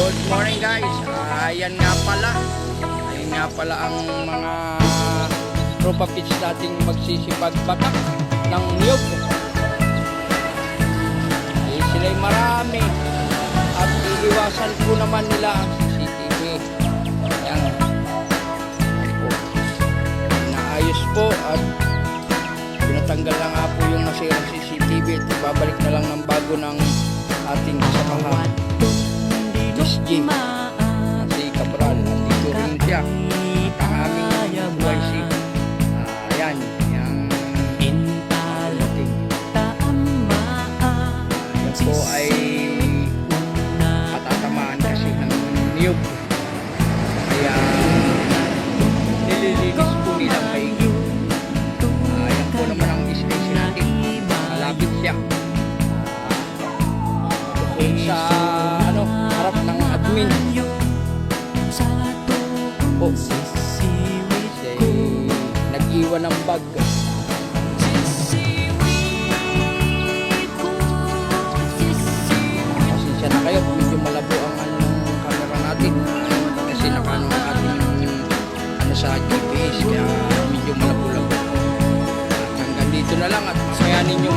Good morning guys. Ayan nga pala ang mga tropa pitch nating magsisipag-batak ng niyog. Sila'y marami at iiwasan po naman nila ang CCTV. Ayan. Naayos po at pinatanggal na nga po yung nasirang CCTV at ibabalik na lang ng bago ng ating kasamahan. SG si Cabral, nandito rin siya at ang aming YC. Ayan yung ating yan po ay matatamaan kasi ng niyog, kaya nililinis po nilang maiging. Yan po naman ang space natin, malapit siya sa harap ng admin po. Nag-iwan ng bag. Pasensya na kayo, medyo malabo ang camera natin kasi nakaano ang ating sa GPS, kaya medyo malabo-labo. Hanggang dito na lang at mamaya ninyo